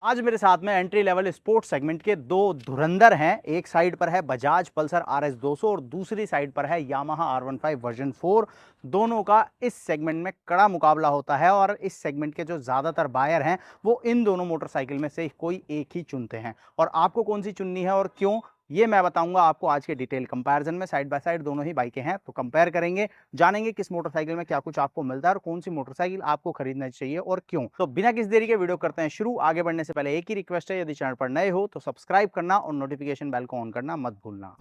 आज मेरे साथ में एंट्री लेवल स्पोर्ट्स सेगमेंट के दो धुरंधर हैं। एक साइड पर है बजाज पल्सर RS 200 और दूसरी साइड पर है यामाहा R15 वर्जन 4। दोनों का इस सेगमेंट में कड़ा मुकाबला होता है और इस सेगमेंट के जो ज़्यादातर बायर हैं वो इन दोनों मोटरसाइकिल में से कोई एक ही चुनते हैं। और आपको कौन सी चुननी है और क्यों, ये मैं बताऊंगा आपको आज के डिटेल कंपैरिजन में। साइड बाय साइड दोनों ही बाइकें हैं तो कंपेयर करेंगे, जानेंगे किस मोटरसाइकिल में क्या कुछ आपको मिलता है और कौन सी मोटरसाइकिल आपको खरीदना चाहिए और क्यों। तो बिना किसी देरी के वीडियो करते हैं शुरू। आगे बढ़ने से पहले एक ही रिक्वेस्ट है, यदि चैनल पर नए हो तो सब्सक्राइब करना और नोटिफिकेशन बेल को ऑन करना मत भूलना।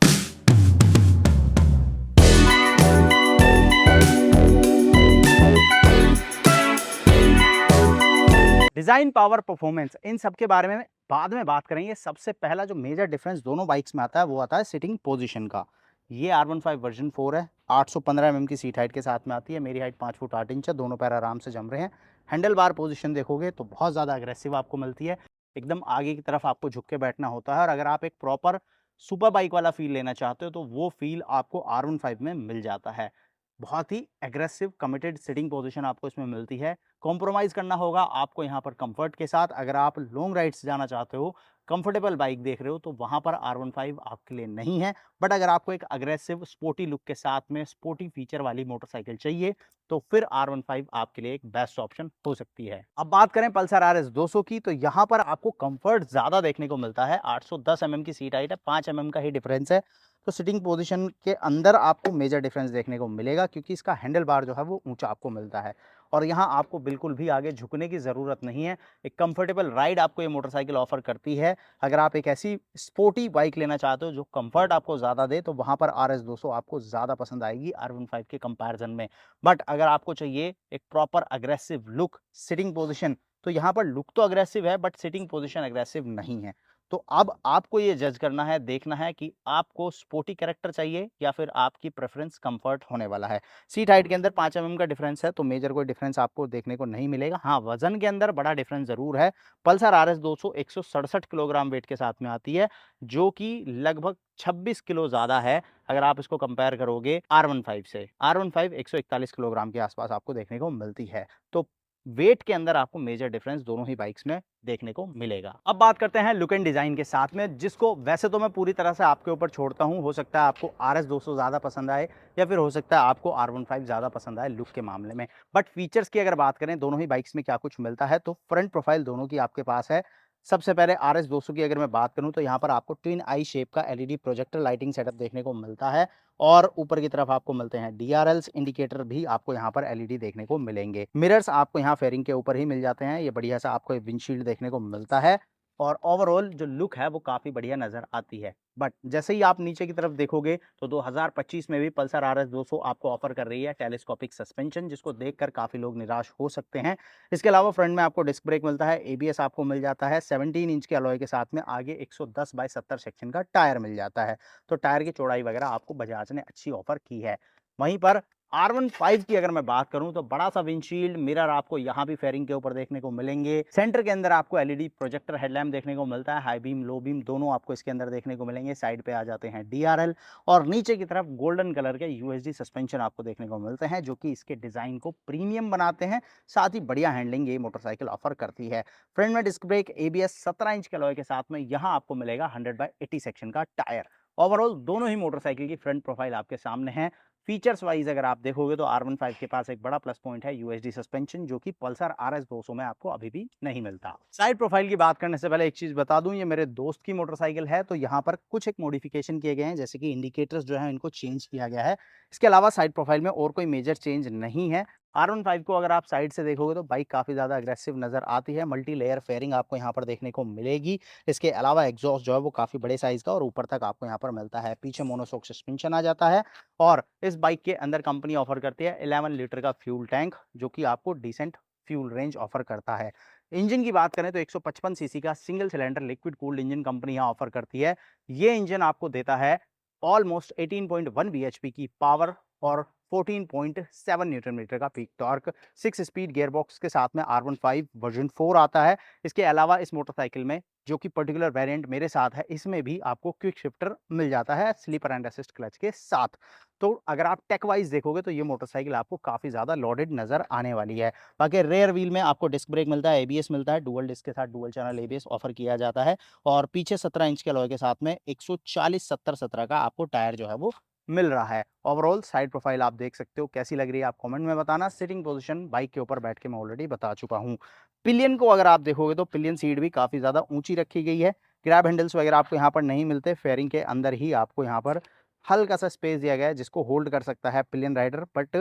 डिजाइन, पावर, परफॉर्मेंस, इन सब के बारे में बाद में बात करेंगे। सबसे पहला जो मेजर डिफरेंस दोनों बाइक्स में आता है वो आता है सिटिंग पोजीशन का। ये R15 वर्जन 4 है, 815 mm की सीट हाइट के साथ में आती है। मेरी हाइट 5 फुट 8 इंच है, दोनों पैर आराम से जम रहे हैं। हैंडल बार पोजिशन देखोगे तो बहुत ज़्यादा अग्रेसिव आपको मिलती है, एकदम आगे की तरफ आपको झुक के बैठना होता है। और अगर आप एक प्रॉपर सुपर बाइक वाला फील लेना चाहते हो तो वो फील आपको R15 में मिल जाता है। बहुत ही एग्रेसिव कमिटेड सिटिंग पोजीशन आपको इसमें मिलती है। कॉम्प्रोमाइज़ करना होगा आपको यहाँ पर कंफर्ट के साथ। अगर आप लॉन्ग राइड्स जाना चाहते हो, कंफर्टेबल बाइक देख रहे हो तो वहाँ पर R15 आपके लिए नहीं है। बट अगर आपको एक अग्रेसिव स्पोर्टी लुक के साथ में स्पोर्टी फीचर वाली मोटरसाइकिल चाहिए तो फिर R15 आपके लिए एक बेस्ट ऑप्शन हो सकती है। अब बात करें पल्सर RS 200 की, तो यहाँ पर आपको कंफर्ट ज़्यादा देखने को मिलता है। 810 mm की सीट हाइट है, 5 mm का ही डिफरेंस है। तो सिटिंग पोजीशन के अंदर आपको मेजर डिफरेंस देखने को मिलेगा क्योंकि इसका हैंडल बार जो है वो ऊंचा आपको मिलता है और यहाँ आपको बिल्कुल भी आगे झुकने की ज़रूरत नहीं है। एक कंफर्टेबल राइड आपको ये मोटरसाइकिल ऑफर करती है। अगर आप एक ऐसी स्पोर्टी बाइक लेना चाहते हो जो कंफर्ट आपको ज़्यादा दे तो वहाँ पर RS 200 आपको ज़्यादा पसंद आएगी R15 के कंपैरिजन में। बट अगर आपको चाहिए एक proper aggressive look, sitting position, तो यहाँ पर लुक तो अग्रेसिव है बट सिटिंग पोजिशन अग्रेसिव नहीं है। तो अब आपको ये जज करना है, देखना है कि आपको स्पोर्टी कैरेक्टर चाहिए या फिर आपकी प्रेफरेंस कंफर्ट होने वाला है। सीट हाइट के अंदर 5 mm का डिफरेंस है तो मेजर कोई डिफरेंस आपको देखने को नहीं मिलेगा। हाँ, वजन के अंदर बड़ा डिफरेंस जरूर है। पल्सर RS 200 167 किलोग्राम वेट के साथ में आती है, जो कि लगभग 26 किलो ज्यादा है अगर आप इसको कंपेयर करोगे R15 से। R15 141 किलोग्राम के आसपास आपको देखने को मिलती है। तो वेट के अंदर आपको मेजर डिफरेंस दोनों ही बाइक्स में देखने को मिलेगा। अब बात करते हैं लुक एंड डिजाइन के साथ में, जिसको वैसे तो मैं पूरी तरह से आपके ऊपर छोड़ता हूं। हो सकता है आपको RS 200 ज्यादा पसंद आए या फिर हो सकता है आपको R15 ज्यादा पसंद आए लुक के मामले में। बट फीचर्स की अगर बात करें दोनों ही बाइक्स में क्या कुछ मिलता है, तो फ्रंट प्रोफाइल दोनों की आपके पास है। सबसे पहले RS 200 की अगर मैं बात करूं तो यहाँ पर आपको ट्विन आई शेप का LED प्रोजेक्टर लाइटिंग सेटअप देखने को मिलता है और ऊपर की तरफ आपको मिलते हैं DRLs, इंडिकेटर भी आपको यहाँ पर LED देखने को मिलेंगे। मिरर्स आपको यहाँ फेयरिंग के ऊपर ही मिल जाते हैं। ये बढ़िया सा आपको विंडशील्ड देखने को मिलता है और ओवरऑल जो लुक है वो काफ़ी बढ़िया नज़र आती है। बट जैसे ही आप नीचे की तरफ देखोगे तो 2025 में भी पल्सर RS 200 आपको ऑफर कर रही है टेलीस्कोपिक सस्पेंशन, जिसको देखकर काफ़ी लोग निराश हो सकते हैं। इसके अलावा फ्रंट में आपको डिस्क ब्रेक मिलता है, ABS आपको मिल जाता है, 17 इंच के अलॉय के साथ में आगे 110 बाय 70 सेक्शन का टायर मिल जाता है। तो टायर की चौड़ाई वगैरह आपको बजाज ने अच्छी ऑफर की है। वहीं पर R15 की अगर मैं बात करूं तो बड़ा सा विंडशील्ड, मिरर आपको यहाँ भी फेयरिंग के ऊपर देखने को मिलेंगे। सेंटर के अंदर आपको LED प्रोजेक्टर हेडलैम्प देखने को मिलता है, हाई बीम लो बीम दोनों आपको इसके अंदर देखने को मिलेंगे। साइड पे आ जाते हैं DRL और नीचे की तरफ गोल्डन कलर के UHD सस्पेंशन आपको देखने को मिलते हैं, जो कि इसके डिजाइन को प्रीमियम बनाते हैं। साथ ही बढ़िया हैंडलिंग ये मोटरसाइकिल ऑफर करती है। फ्रंट में डिस्क ब्रेक, ABS, 17 इंच के अलॉय के साथ में यहाँ आपको मिलेगा 100/80 सेक्शन का टायर। ओवरऑल दोनों ही मोटरसाइकिल की फ्रंट प्रोफाइल आपके सामने है। फीचर्स वाइज अगर आप देखोगे तो R15 के पास एक बड़ा प्लस पॉइंट है UHD सस्पेंशन, जो कि पल्सर RS 200 में आपको अभी भी नहीं मिलता। साइड प्रोफाइल की बात करने से पहले एक चीज बता दूं, ये मेरे दोस्त की मोटरसाइकिल है तो यहाँ पर कुछ एक मॉडिफिकेशन किए गए हैं, जैसे कि इंडिकेटर्स जो है इनको चेंज किया गया है। इसके अलावा साइड प्रोफाइल में और कोई मेजर चेंज नहीं है। R15 को अगर आप साइड से देखोगे तो बाइक काफी ज्यादा अग्रेसिव नजर आती है। मल्टी लेयर फेयरिंग आपको यहाँ पर देखने को मिलेगी। इसके अलावा एग्जॉस्ट जो है वो काफी बड़े साइज का और ऊपर तक आपको यहाँ पर मिलता है। पीछे मोनोशॉक सस्पेंशन आ जाता है और इस बाइक के अंदर कंपनी ऑफर करती है 11 लीटर का फ्यूल टैंक, जो कि आपको डिसेंट फ्यूल रेंज ऑफर करता है। इंजन की बात करें तो 155 सीसी का single cylinder liquid cooled engine company यहाँ ऑफर करती है। ये इंजन आपको देता है ऑलमोस्ट 18.1 bhp की पावर और 14.7 न्यूटन मीटर का पीक टॉर्क, 6 स्पीड गियरबॉक्स के साथ में R15 वर्जन 4 आता है। इसके अलावा इस मोटरसाइकिल में जो कि पर्टिकुलर वेरिएंट मेरे साथ है, इसमें भी आपको क्विक शिफ्टर मिल जाता है स्लीपर एंड असिस्ट क्लच के साथ। तो अगर आप टेक वाइज देखोगे तो ये मोटरसाइकिल आपको काफ़ी ज़्यादा लोडेड नज़र आने वाली है। बाकी रेयर व्हील में आपको डिस्क ब्रेक मिलता है, एबीएस मिलता है, डुअल डिस्क के साथ डुअल चैनल एबीएस ऑफर किया जाता है और पीछे 17 इंच के अलॉय के साथ में 140/70/17 का आपको टायर जो है वो मिल रहा है। ओवरऑल साइड प्रोफाइल आप देख सकते हो, कैसी लग रही है आप कमेंट में बताना। सिटिंग पोजीशन बाइक के ऊपर बैठ के मैं ऑलरेडी बता चुका हूँ। पिलियन को अगर आप देखोगे तो पिलियन सीट भी काफ़ी ज़्यादा ऊंची रखी गई है। ग्रैब हैंडल्स वगैरह आपको यहाँ पर नहीं मिलते, फेयरिंग के अंदर ही आपको यहाँ पर हल्का सा स्पेस दिया गया है जिसको होल्ड कर सकता है पिलियन राइडर, बट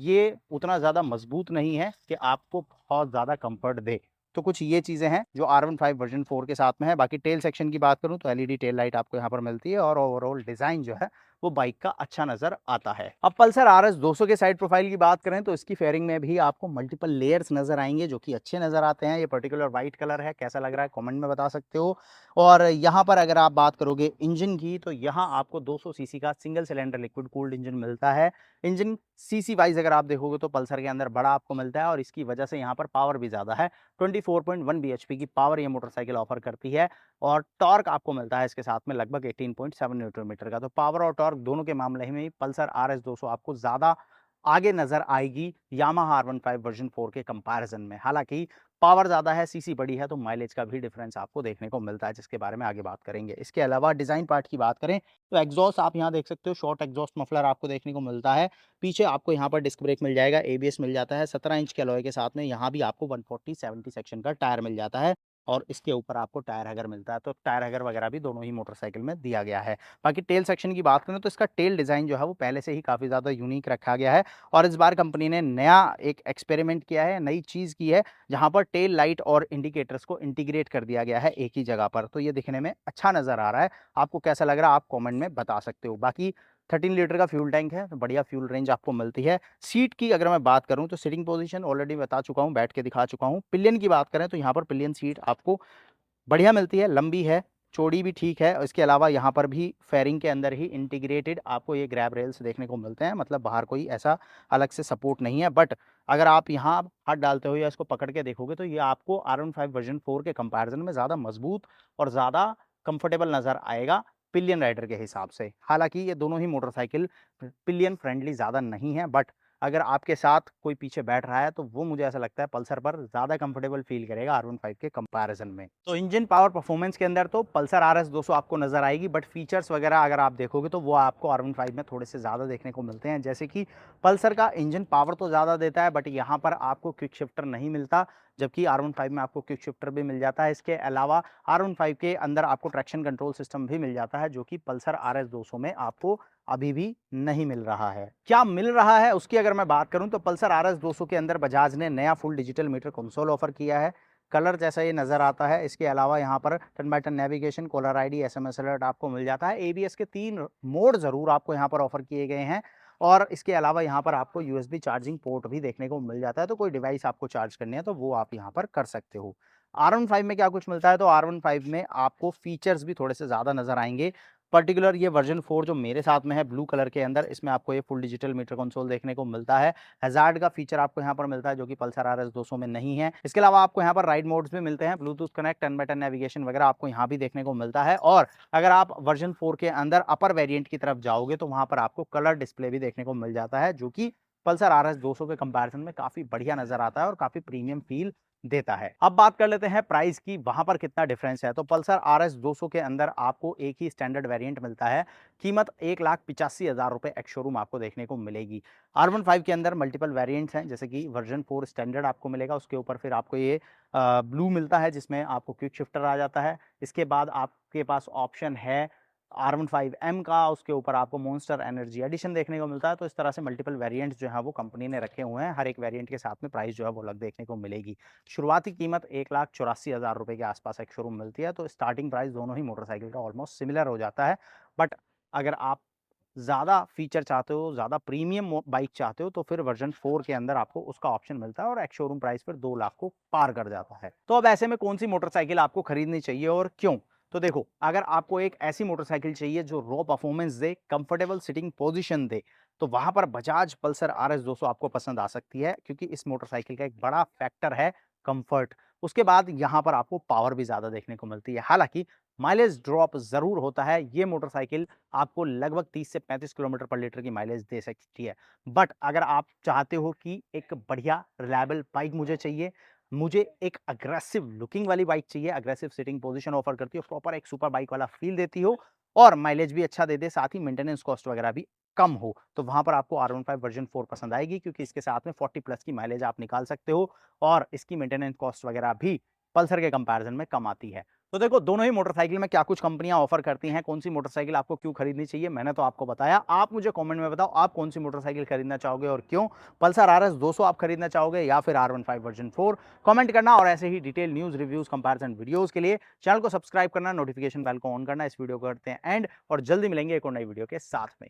ये उतना ज़्यादा मजबूत नहीं है कि आपको बहुत ज़्यादा कंफर्ट दे। तो कुछ ये चीज़ें हैं जो R15 वर्जन 4 के साथ में है। बाकी टेल सेक्शन की बात करूँ तो एलईडी टेल लाइट आपको यहाँ पर मिलती है और ओवरऑल डिज़ाइन जो है वो बाइक का अच्छा नज़र आता है। अब पल्सर RS 200 के साइड प्रोफाइल की बात करें तो इसकी फेयरिंग में भी आपको मल्टीपल लेयर्स नज़र आएंगे जो कि अच्छे नज़र आते हैं। ये पर्टिकुलर वाइट कलर है, कैसा लग रहा है कमेंट में बता सकते हो। और यहाँ पर अगर आप बात करोगे इंजन की तो यहाँ आपको 200 सीसी का single cylinder liquid cooled engine मिलता है। इंजन सीसी वाइज अगर आप देखोगे तो पल्सर के अंदर बड़ा आपको मिलता है और इसकी वजह से यहाँ पर पावर भी ज़्यादा है। 24.1 bhp की पावर ये मोटरसाइकिल ऑफर करती है और टॉर्क आपको मिलता है इसके साथ में लगभग 18.7 न्यूटन मीटर का। तो पावर और टॉर्क दोनों के मामले में पल्सर RS 200 आपको ज़्यादा आगे नजर आएगी यामाहा R15 वर्जन 4 के कंपैरिजन में। हालांकि पावर ज़्यादा है, सीसी बड़ी है, तो माइलेज का भी डिफरेंस आपको देखने को मिलता है जिसके बारे में आगे बात करेंगे। इसके अलावा डिज़ाइन पार्ट की बात करें तो एग्जॉस्ट आप यहाँ देख सकते हो, शॉर्ट एग्जॉस्ट मफलर आपको देखने को मिलता है। पीछे आपको यहाँ पर डिस्क ब्रेक मिल जाएगा, एबीएस मिल जाता है, 17 इंच के अलॉय के साथ में यहाँ भी आपको 140/70 सेक्शन का टायर मिल जाता है और इसके ऊपर आपको टायर हैगर मिलता है। तो टायर हैगर वगैरह भी दोनों ही मोटरसाइकिल में दिया गया है। बाकी टेल सेक्शन की बात करें तो इसका टेल डिज़ाइन जो है वो पहले से ही काफ़ी ज़्यादा यूनिक रखा गया है और इस बार कंपनी ने नया एक एक्सपेरिमेंट किया है, नई चीज़ की है, जहाँ पर टेल लाइट और इंडिकेटर्स को इंटीग्रेट कर दिया गया है एक ही जगह पर। तो ये दिखने में अच्छा नज़र आ रहा है। आपको कैसा लग रहा है आप कमेंट में बता सकते हो। बाकी 13 लीटर का फ्यूल टैंक है, तो बढ़िया फ्यूल रेंज आपको मिलती है। सीट की अगर मैं बात करूं तो सिटिंग पोजीशन ऑलरेडी बता चुका हूं, बैठ के दिखा चुका हूं। पिलियन की बात करें तो यहाँ पर पिलियन सीट आपको बढ़िया मिलती है, लंबी है, चौड़ी भी ठीक है। इसके अलावा यहाँ पर भी फेयरिंग के अंदर ही इंटीग्रेटेड आपको ये ग्रैब रेल्स देखने को मिलते हैं, मतलब बाहर कोई ऐसा अलग से सपोर्ट नहीं है। बट अगर आप यहाँ हाथ डालते हो या इसको पकड़ के देखोगे तो ये आपको R15 वर्जन 4 के कंपैरिजन में ज़्यादा मजबूत और ज़्यादा कंफर्टेबल नज़र आएगा पिलियन राइडर के हिसाब से। हालांकि ये दोनों ही मोटरसाइकिल पिलियन फ्रेंडली ज़्यादा नहीं है, बट अगर आपके साथ कोई पीछे बैठ रहा है तो वो मुझे ऐसा लगता है पल्सर पर ज़्यादा कंफर्टेबल फील करेगा R15 के कंपैरिजन में। तो इंजन पावर परफॉर्मेंस के अंदर तो पल्सर RS 200 आपको नजर आएगी, बट फीचर्स वगैरह अगर आप देखोगे तो वो आपको R15 में थोड़े से ज़्यादा देखने को मिलते हैं। जैसे कि पल्सर का इंजन पावर तो ज़्यादा देता है बट यहाँ पर आपको क्विक शिफ्टर नहीं मिलता, जबकि R15 में आपको क्विक शिफ्टर भी मिल जाता है। इसके अलावा R15 के अंदर आपको ट्रैक्शन कंट्रोल सिस्टम भी मिल जाता है जो कि पल्सर RS 200 में आपको अभी भी नहीं मिल रहा है। क्या मिल रहा है उसकी अगर मैं बात करूं तो पल्सर RS 200 के अंदर बजाज ने नया full digital meter console offer किया है। कलर जैसा ये नज़र आता है। इसके अलावा यहाँ पर turn by turn navigation, caller ID, SMS alert आपको मिल जाता है। एबीएस के 3 मोड ज़रूर आपको यहाँ पर ऑफर किए गए हैं और इसके अलावा यहाँ पर आपको यूएसबी चार्जिंग पोर्ट भी देखने को मिल जाता है। तो कोई डिवाइस आपको चार्ज करनी है तो वो आप यहाँ पर कर सकते हो। R15 में क्या कुछ मिलता है तो R15 में आपको फीचर्स भी थोड़े से ज़्यादा नज़र आएंगे। पर्टिकुलर ये वर्जन 4 जो मेरे साथ में है ब्लू कलर के अंदर, इसमें आपको ये फुल डिजिटल मीटर कंसोल देखने को मिलता है। हैजार्ड का फीचर आपको यहाँ पर मिलता है जो कि पल्सर RS 200 में नहीं है। इसके अलावा आपको यहाँ पर राइड मोड्स भी मिलते हैं, Bluetooth connect, turn by turn navigation वगैरह आपको यहाँ भी देखने को मिलता है। और अगर आप वर्जन 4 के अंदर अपर वेरिएंट की तरफ जाओगे तो वहाँ पर आपको कलर डिस्प्ले भी देखने को मिल जाता है जो कि पल्सर RS 200 के कंपैरिजन में काफ़ी बढ़िया नज़र आता है और काफ़ी प्रीमियम फील देता है। अब बात कर लेते हैं प्राइस की, वहां पर कितना डिफरेंस है। तो पल्सर RS 200 के अंदर आपको एक ही स्टैंडर्ड वेरिएंट मिलता है, कीमत 1,85,000 रुपए एक्स शोरूम आपको देखने को मिलेगी। R15 के अंदर मल्टीपल वेरिएंट्स हैं, जैसे कि वर्जन 4 स्टैंडर्ड आपको मिलेगा, उसके ऊपर फिर आपको ये ब्लू मिलता है जिसमें आपको क्विक शिफ्टर आ जाता है। इसके बाद आपके पास ऑप्शन है R15M का, उसके ऊपर आपको मॉन्स्टर एनर्जी एडिशन देखने को मिलता है। तो इस तरह से मल्टीपल वेरिएंट्स जो है वो कंपनी ने रखे हुए हैं, हर एक वेरिएंट के साथ में प्राइस जो है वो अलग देखने को मिलेगी। शुरुआती कीमत 1,84,000 रुपए के आसपास एक शोरूम मिलती है। तो स्टार्टिंग प्राइस दोनों ही मोटरसाइकिल का ऑलमोस्ट सिमिलर हो जाता है। बट अगर आप ज़्यादा फीचर चाहते हो, ज़्यादा प्रीमियम बाइक चाहते हो तो फिर वर्जन 4 के अंदर आपको उसका ऑप्शन मिलता है और एक्स शोरूम प्राइस फिर 2 लाख को पार कर जाता है। तो अब ऐसे में कौन सी मोटरसाइकिल आपको खरीदनी चाहिए और क्यों? तो देखो, अगर आपको एक ऐसी मोटरसाइकिल चाहिए जो रॉ परफॉर्मेंस दे, कंफर्टेबल सिटिंग पोजीशन दे, तो वहाँ पर बजाज पल्सर RS 200 आपको पसंद आ सकती है, क्योंकि इस मोटरसाइकिल का एक बड़ा फैक्टर है कंफर्ट। उसके बाद यहाँ पर आपको पावर भी ज़्यादा देखने को मिलती है। हालाँकि माइलेज ड्रॉप ज़रूर होता है, ये मोटरसाइकिल आपको लगभग 30 से 35 किलोमीटर पर लीटर की माइलेज दे सकती है। बट अगर आप चाहते हो कि एक बढ़िया रिलायबल बाइक मुझे चाहिए, मुझे एक अग्रेसिव लुकिंग वाली बाइक चाहिए, अग्रेसिव सिटिंग पोजीशन ऑफर करती हो, प्रॉपर एक सुपर बाइक वाला फील देती हो और माइलेज भी अच्छा दे दे, साथ ही मेंटेनेंस कॉस्ट वगैरह भी कम हो, तो वहाँ पर आपको R15 वर्जन 4 पसंद आएगी, क्योंकि इसके साथ में 40 प्लस की माइलेज आप निकाल सकते हो और इसकी मेंटेनेंस कॉस्ट वगैरह भी पल्सर के कंपैरिजन में कम आती है। तो देखो दोनों ही मोटरसाइकिल में क्या कुछ कंपनियां ऑफर करती हैं, कौन सी मोटरसाइकिल आपको क्यों खरीदनी चाहिए, मैंने तो आपको बताया। आप मुझे कमेंट में बताओ आप कौन सी मोटरसाइकिल खरीदना चाहोगे और क्यों। पल्सर RS 200 आप खरीदना चाहोगे या फिर R15 वर्जन 4? कमेंट करना और ऐसे ही detail news, reviews, comparison videos के लिए चैनल को सब्सक्राइब करना, नोटिफिकेशन बेल को ऑन करना। इस वीडियो को करते हैं एंड और जल्दी मिलेंगे एक और नई वीडियो के साथ में।